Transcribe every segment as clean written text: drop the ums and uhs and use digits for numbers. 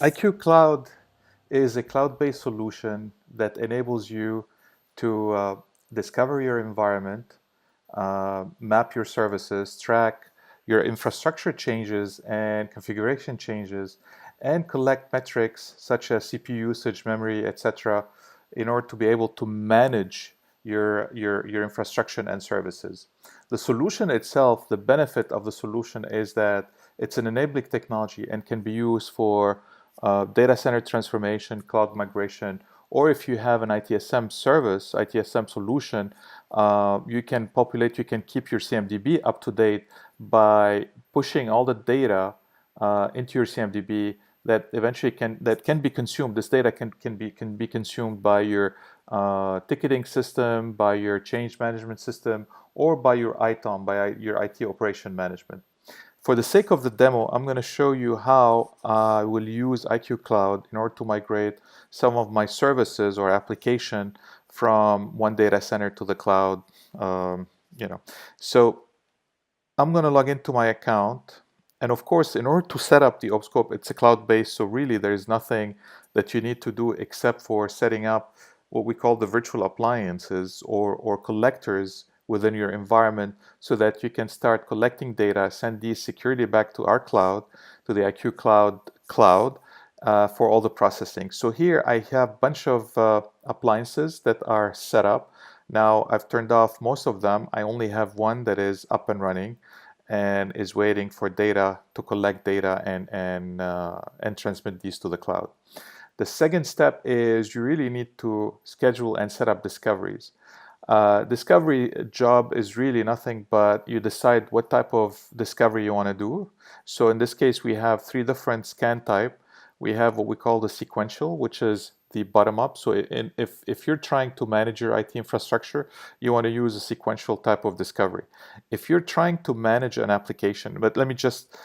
iQCloud is a cloud-based solution that enables you to discover your environment, map your services, track your infrastructure changes and configuration changes, and collect metrics such as CPU usage, memory, etc., in order to be able to manage your infrastructure and services. The solution itself, the benefit of the solution is that it's an enabling technology and can be used for data center transformation, cloud migration, or if you have an ITSM service, ITSM solution, you can populate, you can keep your CMDB up to date by pushing all the data into your CMDB that eventually can be consumed. This data can be consumed by your ticketing system, by your change management system, or by your ITOM, by your IT operation management. For the sake of the demo, I'm going to show you how I will use iQCloud in order to migrate some of my services or application from one data center to the cloud. Um, you know, so I'm going to log into my account. And of course, in order to set up the Obscope, it's a cloud-based, so really there is nothing that you need to do except for setting up what we call the virtual appliances or collectors within your environment so that you can start collecting data, send these securely back to our cloud, to the iQCloud cloud, for all the processing. So here I have a bunch of appliances that are set up. Now I've turned off most of them. I only have one that is up and running and is waiting for data to collect data and transmit these to the cloud. The second step is you really need to schedule and set up discoveries. Discovery job is really nothing but you decide what type of discovery you want to do. So in this case, we have three different scan type. We have what we call the sequential, which is the bottom up. So if you're trying to manage your IT infrastructure, you want to use a sequential type of discovery. If you're trying to manage an application, but let me just,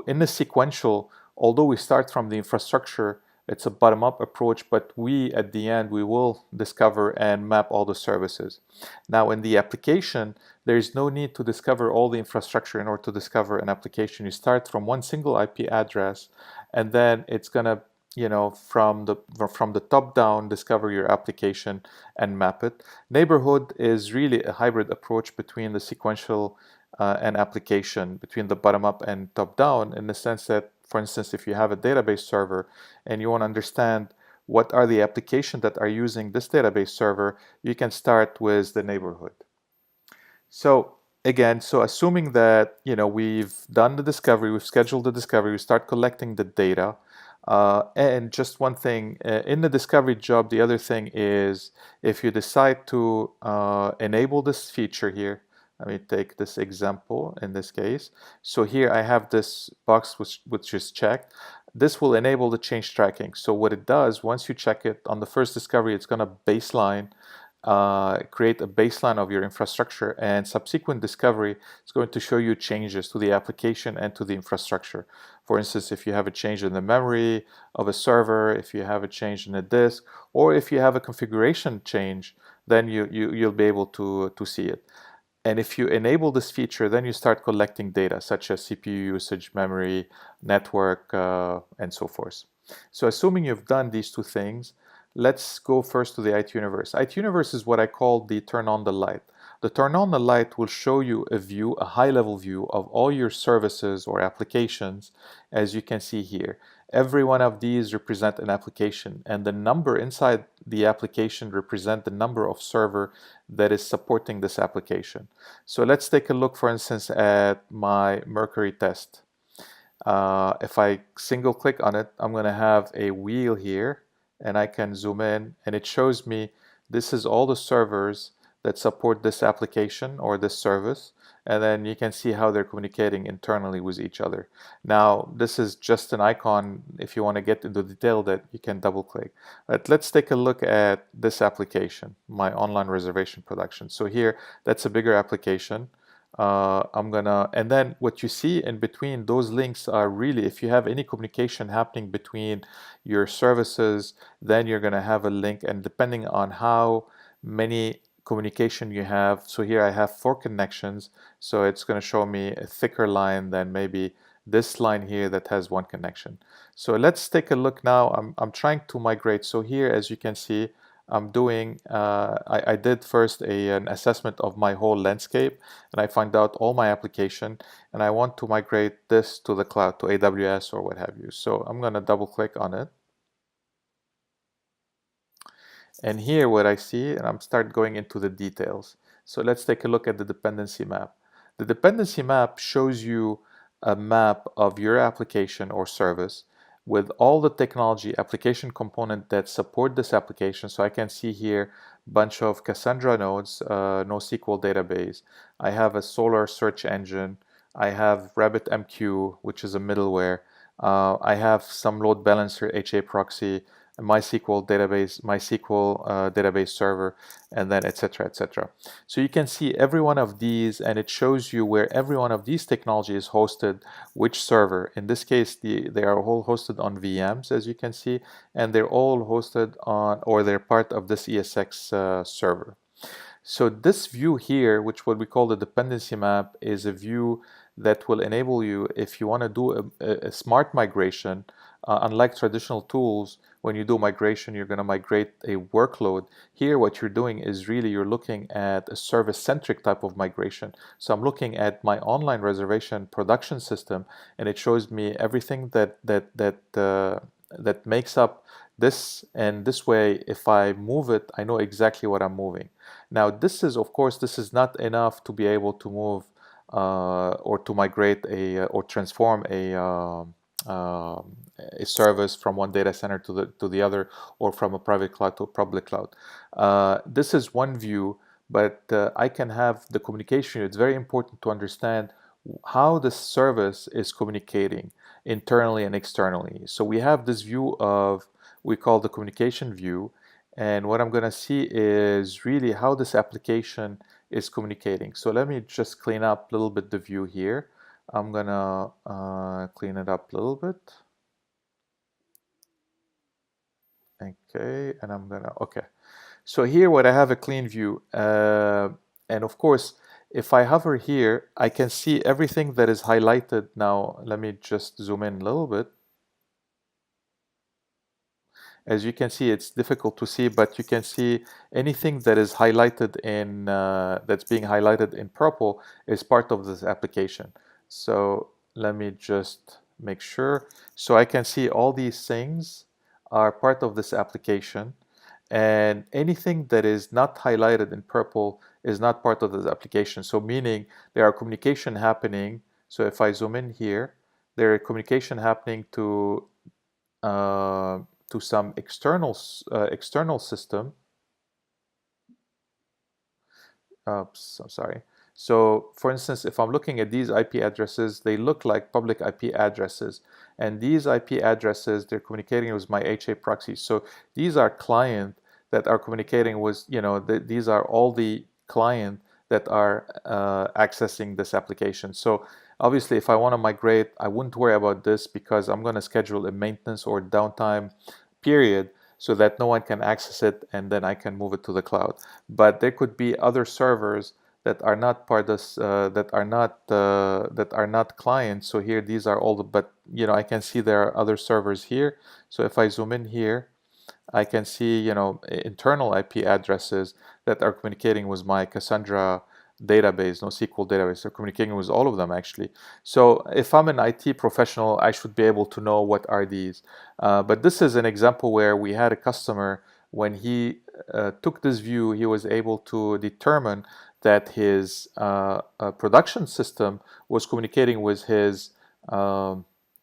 in the sequential, although we start from the infrastructure, it's a bottom-up approach, but we, at the end, we will discover and map all the services. Now, in the application, there is no need to discover all the infrastructure in order to discover an application. You start from one single IP address, and then it's gonna, from the top down, discover your application and map it. Neighborhood is really a hybrid approach between the sequential and application, between the bottom up and top down, in the sense that, for instance, if you have a database server and you want to understand what are the applications that are using this database server, you can start with the neighborhood. So again, so assuming that we've done the discovery, we've scheduled the discovery, we start collecting the data. And just one thing, in the discovery job, the other thing is if you decide to enable this feature here. Let me take this example in this case. So here I have this box which is checked. This will enable the change tracking. So what it does, once you check it on the first discovery, it's going to baseline, create a baseline of your infrastructure, and subsequent discovery is going to show you changes to the application and to the infrastructure. For instance, if you have a change in the memory of a server, if you have a change in a disk, or if you have a configuration change, then you'll be able to see it. And if you enable this feature, then you start collecting data such as CPU usage, memory, network, and so forth. So assuming you've done these two things, let's go first to the IT Universe. IT Universe is what I call the turn on the light. The turn on the light will show you a view, a high-level view of all your services or applications, as you can see here. Every one of these represent an application, and the number inside the application represent the number of server that is supporting this application. So let's take a look, for instance, at my Mercury test. If I single click on it, I'm going to have a wheel here, and I can zoom in, and it shows me this is all the servers that support this application or this service, and then you can see how they're communicating internally with each other. Now, this is just an icon. If you want to get into detail, that you can double click. But let's take a look at this application, my online reservation production. So here, that's a bigger application. And then what you see in between those links are really, if you have any communication happening between your services, then you're going to have a link, and depending on how many communication you have, so here I have 4 connections, so it's going to show me a thicker line than maybe this line here that has one connection. So let's take a look now. I'm trying to migrate. So here, as you can see, I'm doing, I did first an assessment of my whole landscape, and I find out all my application, and I want to migrate this to the cloud, to AWS or what have you. So I'm going to double click on it. And here what I see, and I'm start going into the details. So let's take a look at the dependency map. The dependency map shows you a map of your application or service with all the technology application component that support this application. So I can see here a bunch of Cassandra nodes, NoSQL database. I have a Solr search engine. I have RabbitMQ, which is a middleware. I have some load balancer, HA proxy, MySQL database server, and then etc. etc. So you can see every one of these, and it shows you where every one of these technology is hosted, which server. In this case, they are all hosted on VMs, as you can see, and they're all hosted on, or they're part of this ESX server. So this view here, which what we call the dependency map, is a view that will enable you, if you want to do a smart migration, unlike traditional tools, when you do migration, you're going to migrate a workload. Here, what you're doing is really you're looking at a service-centric type of migration. So I'm looking at my online reservation production system, and it shows me everything that makes up this. And this way, if I move it, I know exactly what I'm moving. Now, this is, of course, this is not enough to be able to move or to migrate or transform a service from one data center to the other, or from a private cloud to a public cloud. This is one view, but I can have the communication. It's very important to understand how the service is communicating internally and externally. So we have this view of, we call the communication view, and what I'm going to see is really how this application is communicating. So let me just clean up a little bit the view here. I'm going to clean it up a little bit. Okay, and I'm going to, okay. So here what I have a clean view, and of course, if I hover here, I can see everything that is highlighted. Now, let me just zoom in a little bit. As you can see, it's difficult to see, but you can see anything that is highlighted in, that's being highlighted in purple is part of this application. So let me just make sure. So I can see all these things are part of this application, and anything that is not highlighted in purple is not part of this application. So meaning there are communication happening. So if I zoom in here, there are communication happening to some external system. Oops, I'm sorry. So for instance, if I'm looking at these IP addresses, they look like public IP addresses. And these IP addresses, they're communicating with my HA proxy. So these are client that are communicating with, these are all the client that are accessing this application. So obviously, if I want to migrate, I wouldn't worry about this, because I'm going to schedule a maintenance or downtime period so that no one can access it, and then I can move it to the cloud. But there could be other servers that are not part of this, that are not clients. So here, these are all the, but I can see there are other servers here. So if I zoom in here, I can see, internal IP addresses that are communicating with my Cassandra database, NoSQL database. They're communicating with all of them, actually. So if I'm an IT professional, I should be able to know what are these. But this is an example where we had a customer, when he took this view, he was able to determine that his production system was communicating with his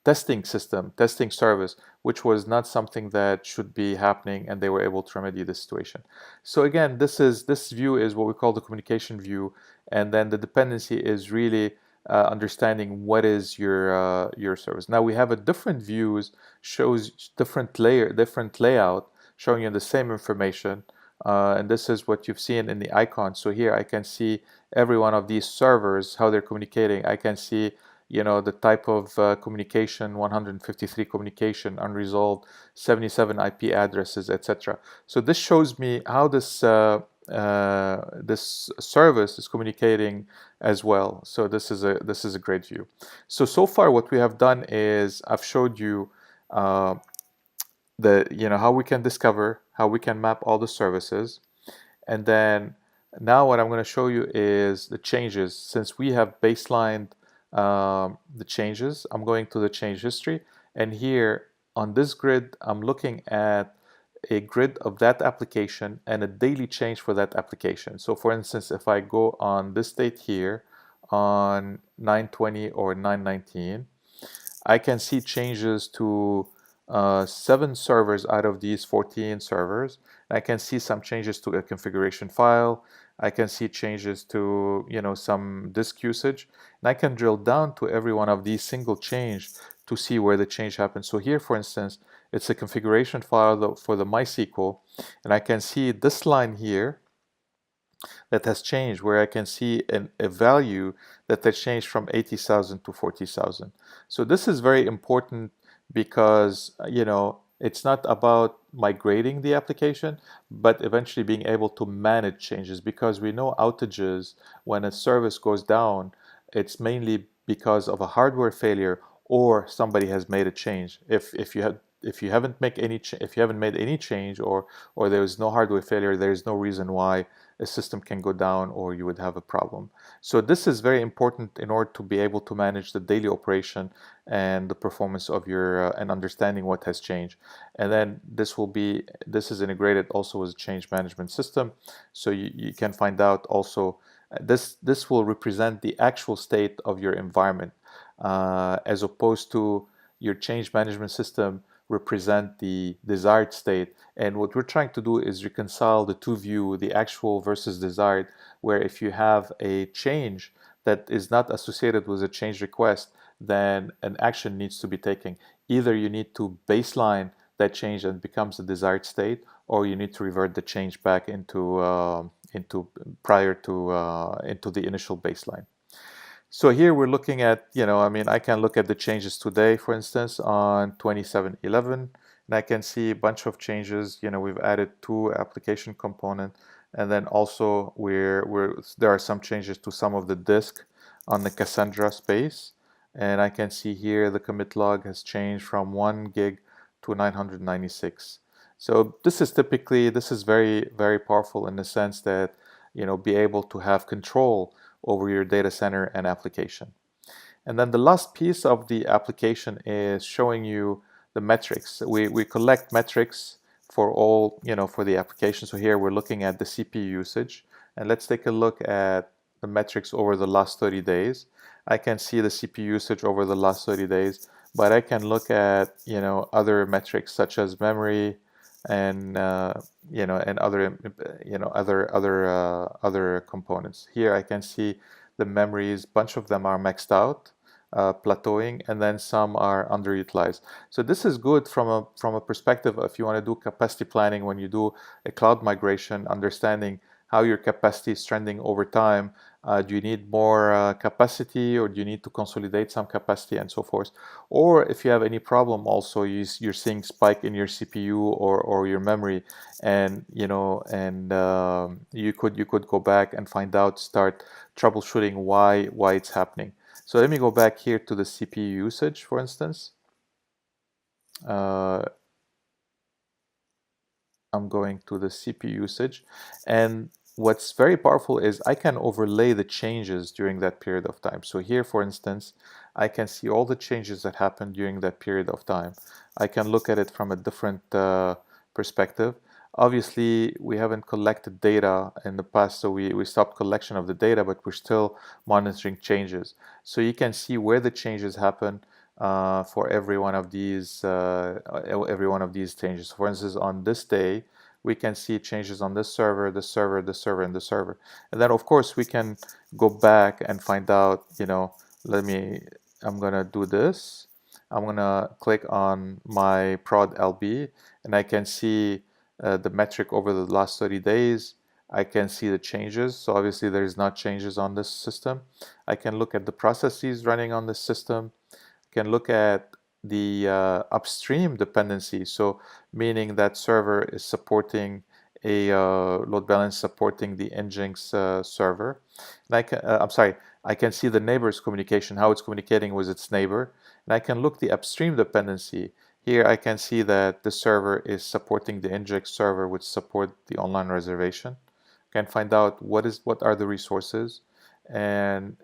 testing system, testing service, which was not something that should be happening, and they were able to remedy the situation. So again, this view is what we call the communication view, and then the dependency is really understanding what is your service. Now we have a different views, shows different layout, showing you the same information, and this is what you've seen in the icon. So here I can see every one of these servers, how they're communicating. I can see the type of communication, 153 communication, unresolved, 77 IP addresses, etc. So this shows me how this this service is communicating as well. So this is a great view. So far what we have done is I've showed you uh, how we can discover, how we can map all the services, and then now what I'm going to show you is the changes. Since we have baselined the changes, I'm going to the change history, and here on this grid I'm looking at a grid of that application and a daily change for that application. So for instance, if I go on this date here on 9/20 or 9/19, I can see changes to 7 servers out of these 14 servers. I can see some changes to a configuration file. I can see changes to some disk usage, and I can drill down to every one of these single change to see where the change happened. So here, for instance, it's a configuration file for the MySQL, and I can see this line here that has changed, where I can see a value that has changed from 80,000 to 40,000. So this is very important because, it's not about migrating the application, but eventually being able to manage changes, because we know outages, when a service goes down, it's mainly because of a hardware failure or somebody has made a change. If you haven't made any change, or there is no hardware failure, there is no reason why a system can go down or you would have a problem. So this is very important in order to be able to manage the daily operation and the performance of your and understanding what has changed. And then this is integrated also with a change management system, so you can find out also this will represent the actual state of your environment, as opposed to your change management system represent the desired state. And what we're trying to do is reconcile the two view, the actual versus desired, where if you have a change that is not associated with a change request, then an action needs to be taken. Either you need to baseline that change and it becomes a desired state, or you need to revert the change back into prior to into the initial baseline. So here we're looking at, I can look at the changes today, for instance, on 27/11, and I can see a bunch of changes. We've added 2 application component, and then also there are some changes to some of the disk on the Cassandra space, and I can see here the commit log has changed from 1 gig to 996. So this is very, very powerful in the sense that, be able to have control over your data center and application. And then the last piece of the application is showing you the metrics. We collect metrics for all, for the application. So here we're looking at the CPU usage, and let's take a look at the metrics over the last 30 days. I can see the CPU usage over the last 30 days, but I can look at, other metrics such as memory and and other other components. Here I can see the memories. Bunch of them are maxed out, plateauing, and then some are underutilized. So this is good from a perspective if you want to do capacity planning when you do a cloud migration, understanding how your capacity is trending over time. Do you need more capacity, or do you need to consolidate some capacity, and so forth? Or if you have any problem, also you're seeing spike in your CPU or your memory, and you could go back and find out, start troubleshooting why it's happening. So let me go back here to the CPU usage, for instance. I'm going to the CPU usage, and what's very powerful is I can overlay the changes during that period of time. So here, for instance, I can see all the changes that happened during that period of time. I can look at it from a different perspective. Obviously, we haven't collected data in the past, so we stopped collection of the data, but we're still monitoring changes. So you can see where the changes happen for every one of these changes. For instance, on this day, we can see changes on this server, this server, this server, and this server. And then, of course, we can go back and find out, I'm gonna do this. I'm gonna click on my prod LB, and I can see the metric over the last 30 days. I can see the changes. So obviously there is not changes on this system. I can look at the processes running on this system. Can look at the upstream dependency, so meaning that server is supporting a load balance supporting the Nginx server. And I'm sorry, I can see the neighbor's communication, how it's communicating with its neighbor. And I can look the upstream dependency. Here I can see that the server is supporting the Nginx server, which support the online reservation. I can find out what are the resources and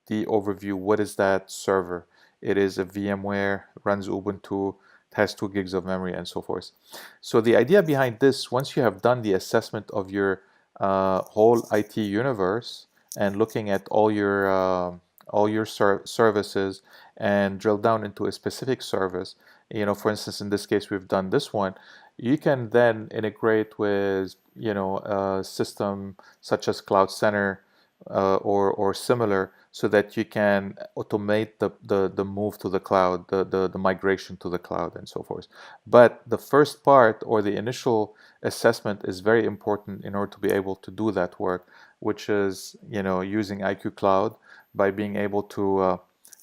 the overview. What is that server? It is a VMware, runs Ubuntu, has 2 gigs of memory, and so forth. So the idea behind this, once you have done the assessment of your whole IT universe and looking at all your services and drill down into a specific service, for instance, in this case, we've done this one. You can then integrate with, a system such as Cloud Center or similar, so that you can automate the move to the cloud, the migration to the cloud, and so forth. But the first part, or the initial assessment, is very important in order to be able to do that work, which is, using iQCloud, by being able to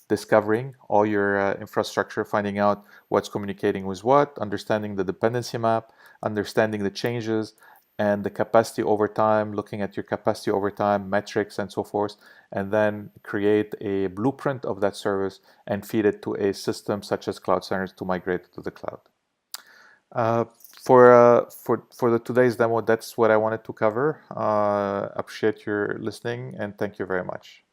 discovering all your infrastructure, finding out what's communicating with what, understanding the dependency map, understanding the changes and the capacity over time, looking at your capacity over time, metrics, and so forth, and then create a blueprint of that service and feed it to a system such as Cloud Center to migrate it to the cloud. Uh, for the today's demo, that's what I wanted to cover. Appreciate your listening, and thank you very much.